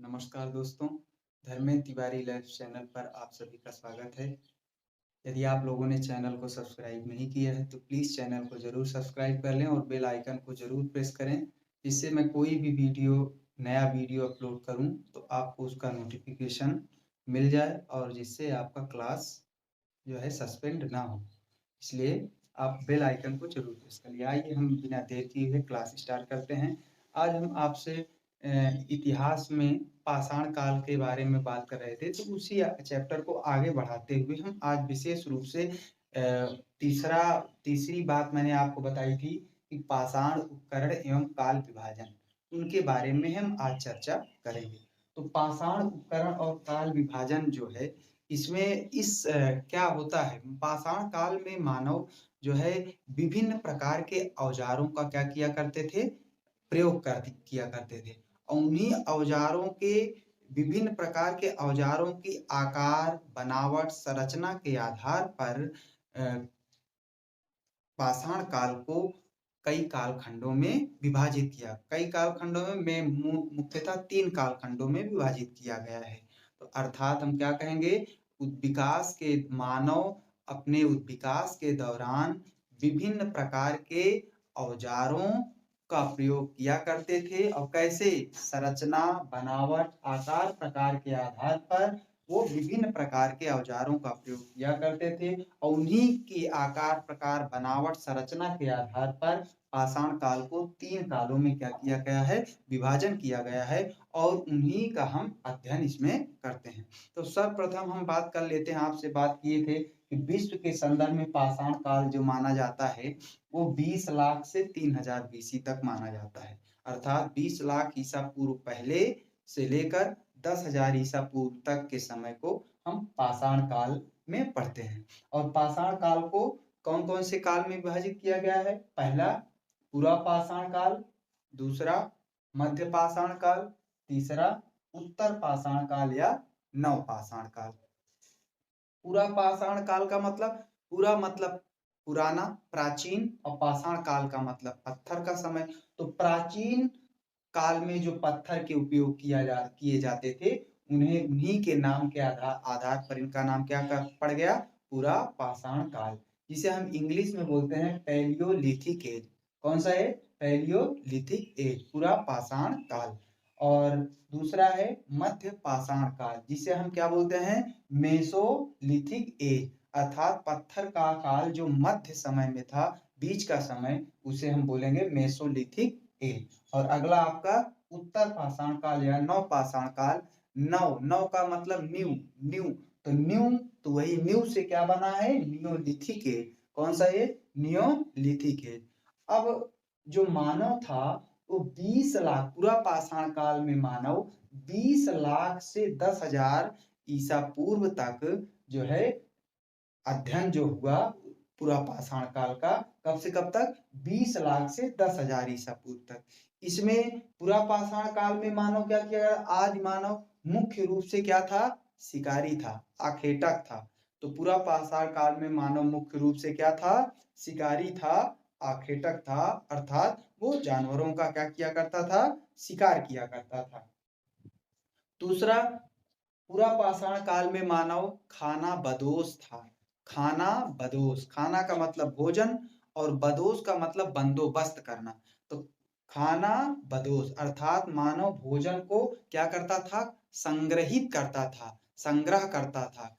नमस्कार दोस्तों, Dharmendra Tiwari life channel पर आप सभी का स्वागत है। यदि आप लोगों ने चैनल को सब्सक्राइब नहीं किया है तो प्लीज़ चैनल को ज़रूर सब्सक्राइब कर लें और बेल आइकन को ज़रूर प्रेस करें, जिससे मैं कोई भी नया वीडियो अपलोड करूं तो आपको उसका नोटिफिकेशन मिल जाए और जिससे आपका क्लास जो है सस्पेंड ना हो। इसलिए आप बेल आइकन को ज़रूर प्रेस करिए। आइए हम बिना देर किए हुए क्लास स्टार्ट करते हैं। आज हम आपसे इतिहास में पाषाण काल के बारे में बात कर रहे थे, तो उसी चैप्टर को आगे बढ़ाते हुए हम आज विशेष रूप से तीसरी बात मैंने आपको बताई थी कि पाषाण उपकरण एवं काल विभाजन, उनके बारे में हम आज चर्चा करेंगे। तो पाषाण उपकरण और काल विभाजन जो है, इसमें क्या होता है, पाषाण काल में मानव जो है विभिन्न प्रकार के औजारों का क्या किया करते थे, किया करते थे। और उन्हीं औजारों के विभिन्न प्रकार के औजारों की आकार, बनावट, संरचना के आधार पर पाषाण काल को कई कालखंडों में विभाजित किया। कई कालखंडों में मुख्यतः 3 कालखंडों में विभाजित किया गया है। तो अर्थात हम क्या कहेंगे, मानव अपने विकास के दौरान विभिन्न प्रकार के औजारों का प्रयोग किया करते थे और कैसे संरचना, बनावट, आकार, प्रकार के आधार पर वो विभिन्न प्रकार के औजारों का प्रयोग किया करते थे और उन्हीं के आकार, प्रकार, बनावट, संरचना के आधार पर पाषाण काल को 3 कालों में क्या किया गया है, विभाजन किया गया है और उन्हीं का हम अध्ययन इसमें करते हैं। तो सर्वप्रथम हम बात कर लेते हैं, आपसे बात किए थे कि विश्व के संदर्भ में पाषाण काल जो माना जाता है वो 20 लाख से 3000 बीसी तक माना जाता है। अर्थात 20 लाख ईसा पूर्व पहले से लेकर 10,000 ईसा पूर्व तक के समय को हम पाषाण काल में पढ़ते हैं। और पाषाण काल को कौन-कौन से काल में विभाजित किया गया है? पहला पूरा पाषाण काल, दूसरा मध्य पाषाण काल, तीसरा उत्तर पाषाण काल या नव पाषाण काल। पूरा पाषाण काल का मतलब पुराना, प्राचीन, और पाषाण काल का मतलब पत्थर का समय। तो प्राचीन काल में जो पत्थर के उपयोग किए जाते थे, उन्हीं के नाम के आधार पर इनका नाम क्या पड़ गया, पूरा पाषाण काल, जिसे हम इंग्लिश में बोलते हैं पैलियोलिथिक एज। कौन सा है? पैलियोलिथिक एज, पूरा पाषाण काल। और दूसरा है मध्य पाषाण काल, जिसे हम क्या बोलते हैं, मेसोलिथिक एज, अर्थात पत्थर का काल जो मध्य समय में था, बीच का समय, उसे हम बोलेंगे मेसोलिथिक एज। और अगला आपका उत्तर पाषाण काल या नव पाषाण काल। नव का मतलब न्यू, तो वही न्यू से क्या बना है, नियोलिथिक एज। कौन सा है? Neolithic age. अब जो मानव था वो 20 लाख, पूरा पाषाण काल में मानव 20 लाख से 10,000 ईसा पूर्व तक जो है अध्ययन जो हुआ पूरा पाषाण काल का, कब से कब तक? 20 लाख से 10,000 ईसा पूर्व तक। इसमें पूरा पाषाण काल में मानव क्या किया? आज मानव मुख्य रूप से क्या था? शिकारी था, आखेटक था। तो पूरा पाषाण काल में मानव मुख्य रूप से क्या था? शिकारी था, आखेटक था, अर्थात वो जानवरों का क्या किया करता था? शिकार किया करता था। दूसरा, पूरा पाषाण काल में मानव खाना बदोश था। खाना का मतलब भोजन और बदोश का मतलब बंदोबस्त करना। तो खाना बदोश अर्थात मानव भोजन को क्या करता था? संग्रहित करता था, संग्रह करता था।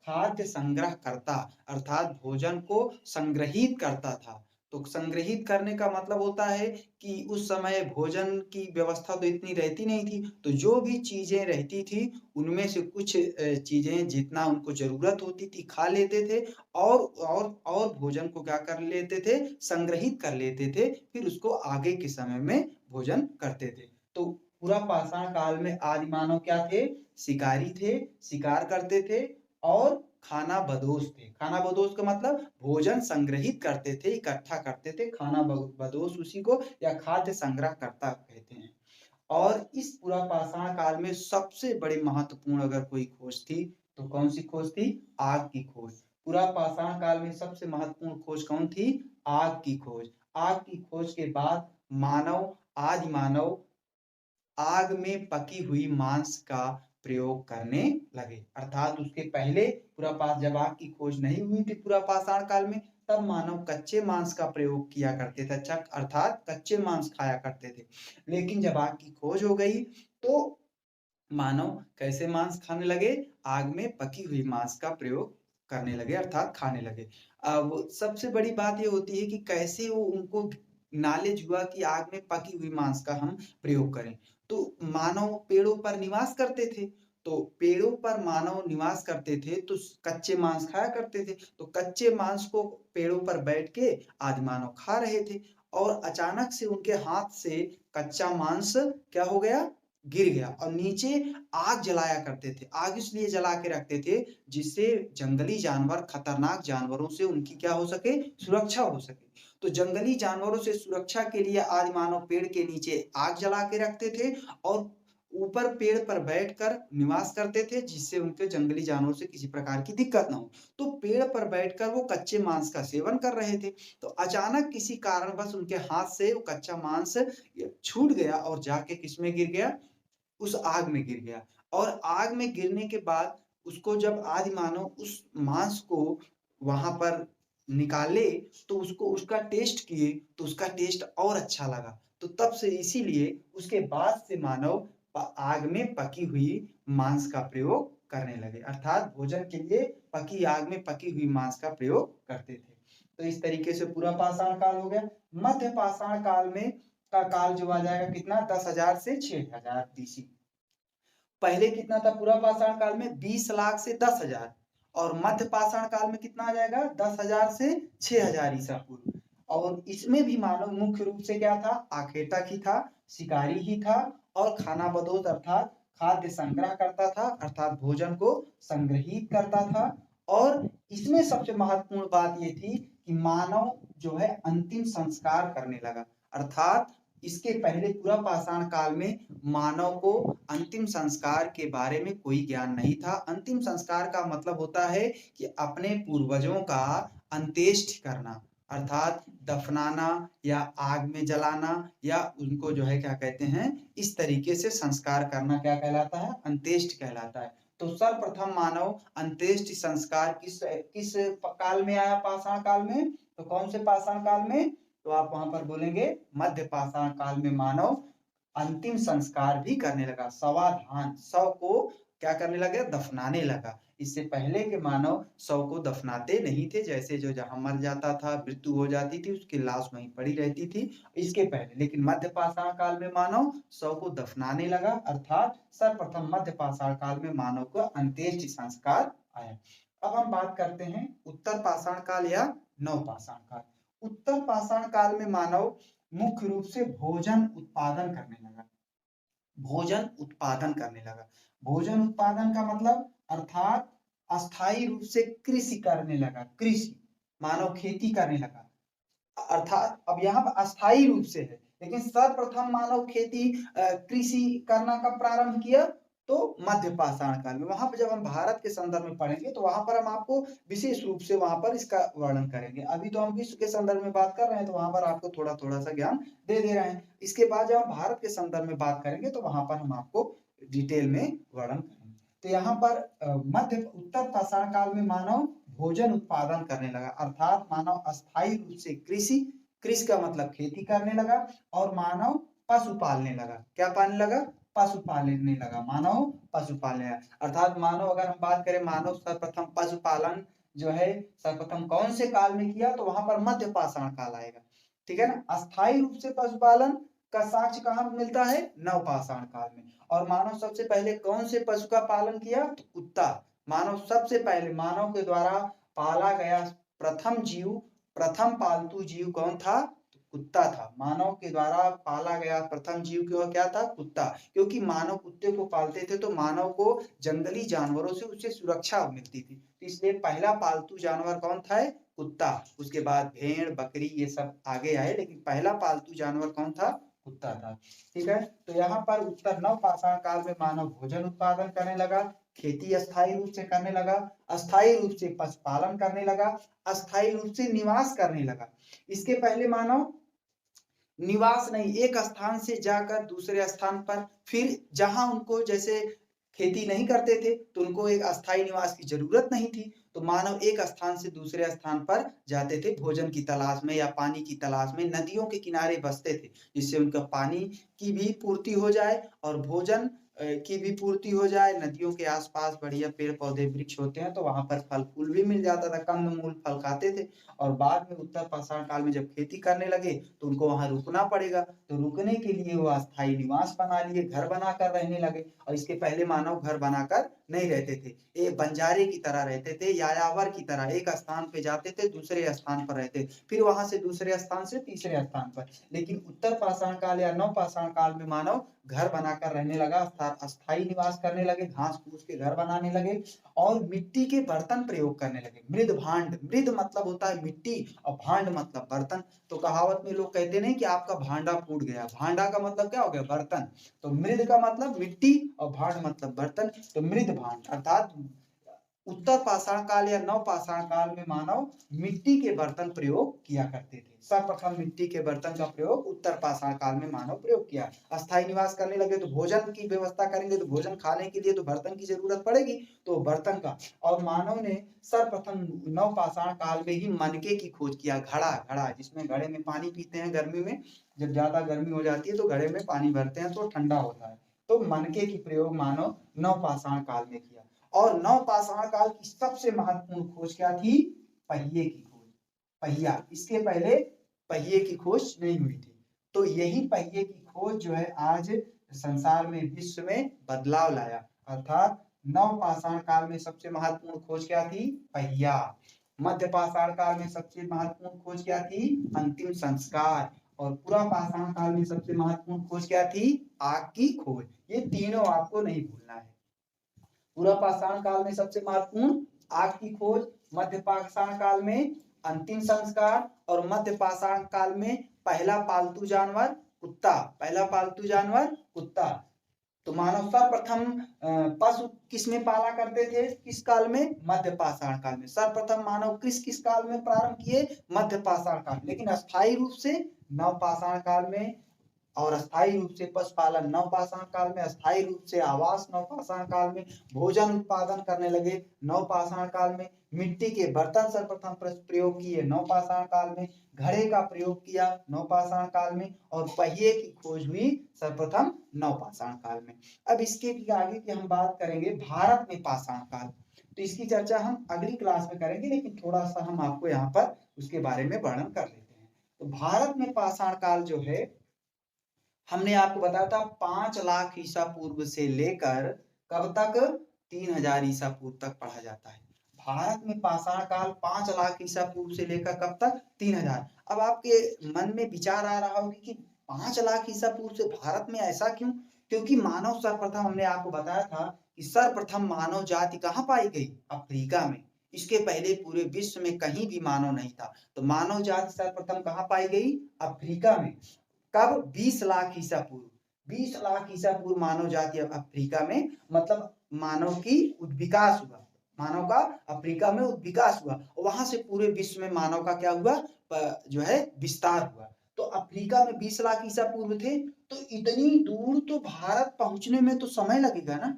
खाद्य संग्रह करता अर्थात भोजन को संग्रहित करता था। तो संग्रहित करने का मतलब होता है कि उस समय भोजन की व्यवस्था तो इतनी रहती नहीं थी, तो जो भी चीजें रहती थी उनमें से कुछ चीजें जितना उनको जरूरत होती थी खा लेते थे और भोजन को क्या कर लेते थे? संग्रहित कर लेते थे, फिर उसको आगे के समय में भोजन करते थे। तो पूरा पाषाण काल में आदि मानव क्या थे? शिकारी थे, शिकार करते थे और खाना बदोश थे। खाना बदोश का मतलब भोजन संग्रहित करते थे, इकट्ठा करते थे। खाना बदोश उसी को या खाद्य संग्रह करता कहते हैं। और इस पूरा पाषाण काल में सबसे बड़ी महत्वपूर्ण अगर कोई खोज थी तो कौन सी खोज थी? आग की खोज। पूरा पाषाण काल में सबसे महत्वपूर्ण खोज कौन थी? आग की खोज। आग की खोज के बाद आदि मानव आग में पकी हुई मांस का प्रयोग करने लगे। अर्थात उसके पहले जब आग की खोज नहीं हुई थी पाषाण काल में, तब मानव कच्चे मांस का प्रयोग किया करते थे, अच्छा अर्थात कच्चे मांस खाया करते थे। लेकिन जब आग की खोज हो गई तो मानव कैसे मांस खाने लगे? आग में पकी हुई मांस का प्रयोग करने लगे अर्थात खाने लगे। अब सबसे बड़ी बात ये होती है कि कैसे वो उनको नॉलेज हुआ कि आग में पकी हुई मांस का हम प्रयोग करें। तो मानव पेड़ों पर निवास करते थे, तो पेड़ों पर मानव निवास करते थे तो कच्चे मांस खाया करते थे। तो कच्चे मांस को पेड़ों पर बैठ के आदि मानव खा रहे थे और अचानक से उनके हाथ से कच्चा मांस क्या हो गया? गिर गया और नीचे आग जलाया करते थे। आग इसलिए जला के रखते थे जिससे जंगली जानवर, खतरनाक जानवरों से उनकी क्या हो सके? सुरक्षा हो सके। तो जंगली जानवरों से सुरक्षा के लिए आदि मानव पेड़ के नीचे आग जला के रखते थे और ऊपर पेड़ पर बैठकर निवास करते थे जिससे उनके जंगली जानवरों से किसी प्रकार की दिक्कत ना हो। तो पेड़ पर बैठकर वो कच्चे मांस का सेवन कर रहे थे। तो अचानक किसी कारणवश उनके हाथ से वो कच्चा मांस छूट गया और जाके किसमें गिर गया? उस आग में गिर गया और आग में गिरने के बाद उसको जब आदि मानव उस मांस को वहां पर निकाले तो उसको उसका टेस्ट किए तो उसका टेस्ट और अच्छा लगा। तो तब से इसीलिए उसके बाद से मानव आग में पकी हुई मांस का प्रयोग करने लगे अर्थात भोजन के लिए पकी आग में पकी हुई मांस का प्रयोग करते थे। तो इस तरीके से पूरा पाषाण काल हो गया। मध्य पाषाण काल में का काल जो आ जाएगा कितना? 10,000 से 6,000 बीसी। पहले कितना था पूरा पाषाण काल में? 20 लाख से 10,000 और मध्य पाषाण काल में कितना आ जाएगा? 10,000 से 6,000 ईसा पूर्व। और इसमें भी मानव मुख्य रूप से क्या था? आखेटक ही था, शिकारी ही था और खाना बदोश अर्थात खाद्य संग्रह करता था अर्थात भोजन को संग्रहित करता था। और इसमें सबसे महत्वपूर्ण बात ये थी कि मानव जो है अंतिम संस्कार करने लगा अर्थात इसके पहले पूरा पाषाण काल में मानव को अंतिम संस्कार के बारे में कोई ज्ञान नहीं था। अंतिम संस्कार का मतलब होता है कि अपने पूर्वजों का अंत्येष्टि करना अर्थात दफनाना या आग में जलाना या उनको जो है क्या कहते हैं इस तरीके से संस्कार करना क्या कहलाता है? अंत्येष्टि कहलाता है। तो सर्वप्रथम मानव अंत्येष्टि संस्कार किस किस काल में आया? पाषाण काल में। तो कौन से पाषाण काल में? तो आप वहां पर बोलेंगे मध्य पाषाण काल में मानव अंतिम संस्कार भी करने लगा। शवाधान, शव को क्या करने लगे? दफनाने लगा। इससे पहले के मानव शव को दफनाते नहीं थे, जैसे जो जहां मर जाता था, मृत्यु हो जाती थी, उसकी लाश वहीं पड़ी रहती थी इसके पहले। लेकिन मध्य पाषाण काल में मानव शव को दफनाने लगा अर्थात सर्वप्रथम मध्य पाषाण काल में मानव को अंत्येष्टि संस्कार आया। अब हम बात करते हैं उत्तर पाषाण काल या नव पाषाण काल। उत्तर पाषाण काल में मानव मुख्य रूप से भोजन उत्पादन करने लगा। भोजन उत्पादन करने लगा। भोजन उत्पादन का मतलब अर्थात अस्थायी रूप से कृषि करने लगा। कृषि मानव खेती करने लगा अर्थात अब यहाँ पर अस्थायी रूप से है लेकिन सर्वप्रथम मानव खेती कृषि करना कब प्रारंभ किया? तो मध्य पाषाण काल में। वहां पर जब हम भारत के संदर्भ में पढ़ेंगे तो वहां पर हम आपको विशेष रूप से वहां पर इसका वर्णन करेंगे। अभी तो हम विश्व के संदर्भ में बात कर रहे हैं तो वहां पर आपको थोड़ा थोड़ा सा ज्ञान दे रहे हैं। इसके बाद जब हम भारत के संदर्भ में बात करेंगे तो वहां पर हम आपको डिटेल में वर्णन करेंगे। तो यहाँ पर मध्य उत्तर पाषाण काल में मानव भोजन उत्पादन करने लगा अर्थात मानव अस्थायी रूप से कृषि का मतलब खेती करने लगा और मानव पशु पालने लगा। क्या पालने लगा? पशु पालने लगा। मानव पशु पालने लगा अर्थात मानव अगर हम बात करें मानव सर्वप्रथम पशुपालन जो है सर्वप्रथम कौन से काल में किया? तो वहां पर मध्य पाषाण काल आएगा। ठीक है ना? अस्थायी रूप से पशुपालन का साक्ष्य कहाँ मिलता है? नव पाषाण काल में। और मानव सबसे पहले कौन से पशु का पालन किया? तो कुत्ता। मानव सबसे पहले मानव के द्वारा पाला गया प्रथम जीव, प्रथम पालतू जीव कौन था? तो कुत्ता था। मानव के द्वारा पाला गया प्रथम जीव क्या था? कुत्ता। क्योंकि मानव कुत्ते को पालते थे तो मानव को जंगली जानवरों से उससे सुरक्षा मिलती थी, तो इसलिए पहला पालतू जानवर कौन था? कुत्ता। उसके बाद भेड़, बकरी ये सब आगे आए लेकिन पहला पालतू जानवर कौन था? कुत्ता था। ठीक है। तो यहाँ पर उत्तर नव पाषाण काल में मानव भोजन उत्पादन करने लगा, खेती अस्थायी रूप से करने लगा, अस्थायी रूप से पशुपालन करने लगा, अस्थायी रूप से निवास करने लगा। इसके पहले मानव निवास नहीं, एक स्थान से जाकर दूसरे स्थान पर, फिर जहां उनको जैसे खेती नहीं करते थे तो उनको एक अस्थायी निवास की जरूरत नहीं थी, तो मानव एक स्थान से दूसरे स्थान पर जाते थे भोजन की तलाश में या पानी की तलाश में, नदियों के किनारे बसते थे जिससे उनका पानी की भी पूर्ति हो जाए और भोजन की भी पूर्ति हो जाए। नदियों के आसपास बढ़िया पेड़ पौधे वृक्ष होते हैं तो वहां पर फल फूल भी मिल जाता था, कंद मूल फल खाते थे। और बाद में उत्तर पाषाण काल में जब खेती करने लगे तो उनको वहां रुकना पड़ेगा, तो रुकने के लिए वो अस्थायी निवास बना लिए, घर बनाकर रहने लगे। और इसके पहले मानव घर बनाकर नहीं रहते थे, ये बंजारे की तरह रहते थे, यायावर की तरह एक स्थान पे जाते थे दूसरे स्थान पर रहते, फिर वहां से दूसरे स्थान से तीसरे स्थान पर। लेकिन उत्तर पाषाण काल या नव पाषाण काल में मानव घर बनाकर रहने लगा, अस्थायी निवास करने लगे, घास फूस के घर बनाने लगे और मिट्टी के बर्तन प्रयोग करने लगे। मृद भांड, मृद मतलब होता है मिट्टी और भांड मतलब बर्तन। तो कहावत में लोग कहते नहीं कि आपका भांडा फूट गया, भांडा का मतलब क्या हो गया, बर्तन। तो मृद का मतलब मिट्टी और भांड मतलब बर्तन, तो मृद भांड अर्थात उत्तर पाषाण काल या नव पाषाण काल में मानव मिट्टी के बर्तन प्रयोग किया करते थे। सर्वप्रथम मिट्टी के बर्तन का प्रयोग उत्तर पाषाण काल में मानव प्रयोग किया। अस्थायी निवास करने लगे तो भोजन की व्यवस्था करेंगे, तो भोजन खाने के लिए तो बर्तन की जरूरत पड़ेगी, तो बर्तन का। और मानव ने सर्वप्रथम नव पाषाण काल में ही मनके की खोज किया, घड़ा, घड़ा जिसमें घड़े में पानी पीते हैं गर्मी में, जब ज्यादा गर्मी हो जाती है तो घड़े में पानी भरते हैं तो ठंडा होता है, तो मनके की प्रयोग मानव नव पाषाण काल में किया। और नव पाषाण काल की सबसे महत्वपूर्ण खोज क्या थी, पहिए की खोज, पहिया। इसके पहले पहिए की खोज नहीं हुई थी, तो यही पहिए की खोज जो है आज संसार में, विश्व में बदलाव लाया। अर्थात नव पाषाण काल में सबसे महत्वपूर्ण खोज क्या थी, पहिया। मध्य पाषाण काल में सबसे महत्वपूर्ण खोज क्या थी, अंतिम संस्कार। और पूरा पाषाण काल में सबसे महत्वपूर्ण खोज क्या थी, आग की खोज। ये तीनों आपको नहीं भूलना है। पूरा पाषाण काल में सबसे महत्वपूर्ण आग की खोज, मध्य पाषाण काल में अंतिम संस्कार और मध्य पाषाण काल में पहला पालतू जानवर कुत्ता, पहला पालतू जानवर कुत्ता। तो मानव सर्वप्रथम पशु किसमें पाला करते थे, किस काल में, मध्य पाषाण काल में। सर्वप्रथम मानव किस किस काल में प्रारंभ किए, मध्य पाषाण काल, लेकिन अस्थायी रूप से नव पाषाण काल में, और अस्थायी रूप से पशुपालन नव पाषाण काल में, अस्थायी रूप से आवास नव पाषाण काल में, भोजन उत्पादन करने लगे नव पाषाण काल में, मिट्टी के बर्तन सर्वप्रथम प्रयोग किए नव पाषाण काल में, घड़े का प्रयोग किया नव पाषाण काल में, और पहिए की खोज हुई सर्वप्रथम नव पाषाण काल में। अब इसके आगे की हम बात करेंगे भारत में पाषाण काल, तो इसकी चर्चा हम अगली क्लास में करेंगे, लेकिन थोड़ा सा हम आपको यहाँ पर उसके बारे में वर्णन कर लेते हैं। तो भारत में पाषाण काल जो है, हमने आपको बताया था 5 लाख ईसा पूर्व से लेकर कब तक, 3000 ईसा पूर्व तक पढ़ा जाता है। भारत में पाषाण काल 5 लाख ईसा पूर्व से लेकर कब तक, 3000। अब आपके मन में विचार आ रहा होगा कि 5 लाख ईसा पूर्व से भारत में ऐसा क्यों, क्योंकि मानव सर्वप्रथम, हमने आपको बताया था कि सर्वप्रथम मानव जाति कहाँ पाई गई, अफ्रीका में। इसके पहले पूरे विश्व में कहीं भी मानव नहीं था, तो मानव जाति सर्वप्रथम कहाँ पाई गई, अफ्रीका में। कब, 20 लाख ईसा पूर्व, 20 लाख ईसा पूर्व मानव जाति अफ्रीका में, मतलब मानव की विकास हुआ, मानव का अफ्रीका में विकास हुआ, वहां से पूरे विश्व में मानव का क्या हुआ, जो है विस्तार हुआ। तो अफ्रीका में 20 लाख ईसा पूर्व थे, तो इतनी दूर तो भारत पहुंचने में तो समय लगेगा ना,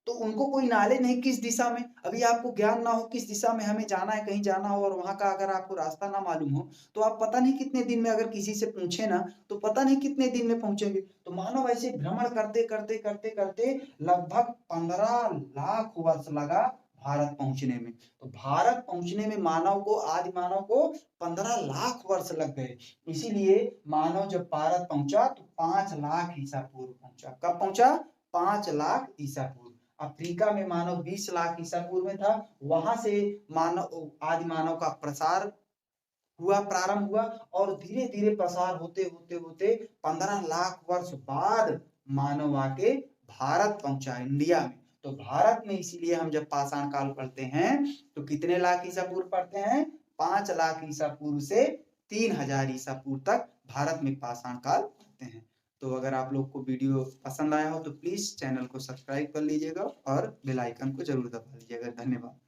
तो उनको कोई नॉलेज नहीं किस दिशा में, अभी आपको ज्ञान ना हो किस दिशा में हमें जाना है, कहीं जाना हो, और वहां का अगर आपको रास्ता ना मालूम हो, तो आप पता नहीं कितने दिन में, अगर किसी से पूछे ना तो पता नहीं कितने दिन में पहुंचेंगे। तो मानव ऐसे भ्रमण करते करते करते करते लगभग 15 लाख वर्ष लगा भारत पहुंचने में। तो भारत पहुंचने में मानव को, आदि मानव को 15 लाख वर्ष लग गए। इसीलिए मानव जब भारत पहुंचा तो 5 लाख ईसा पूर्व पहुंचा। कब पहुंचा, 5 लाख ईसा पूर्व। अफ्रीका में मानव 20 लाख ईसा पूर्व में था, वहां से मानव, आदि मानव का प्रसार हुआ, प्रारंभ हुआ, और धीरे धीरे प्रसार होते होते होते 15 लाख वर्ष बाद मानव आके भारत पहुंचा, इंडिया में। तो भारत में इसीलिए हम जब पाषाण काल पढ़ते हैं तो कितने लाख ईसा पूर्व पढ़ते हैं, 5 लाख ईसा पूर्व से 3000 ईसा पूर्व तक भारत में पाषाण काल पढ़ते हैं। तो अगर आप लोग को वीडियो पसंद आया हो तो प्लीज चैनल को सब्सक्राइब कर लीजिएगा और बेल आइकन को जरूर दबा लीजिएगा। धन्यवाद।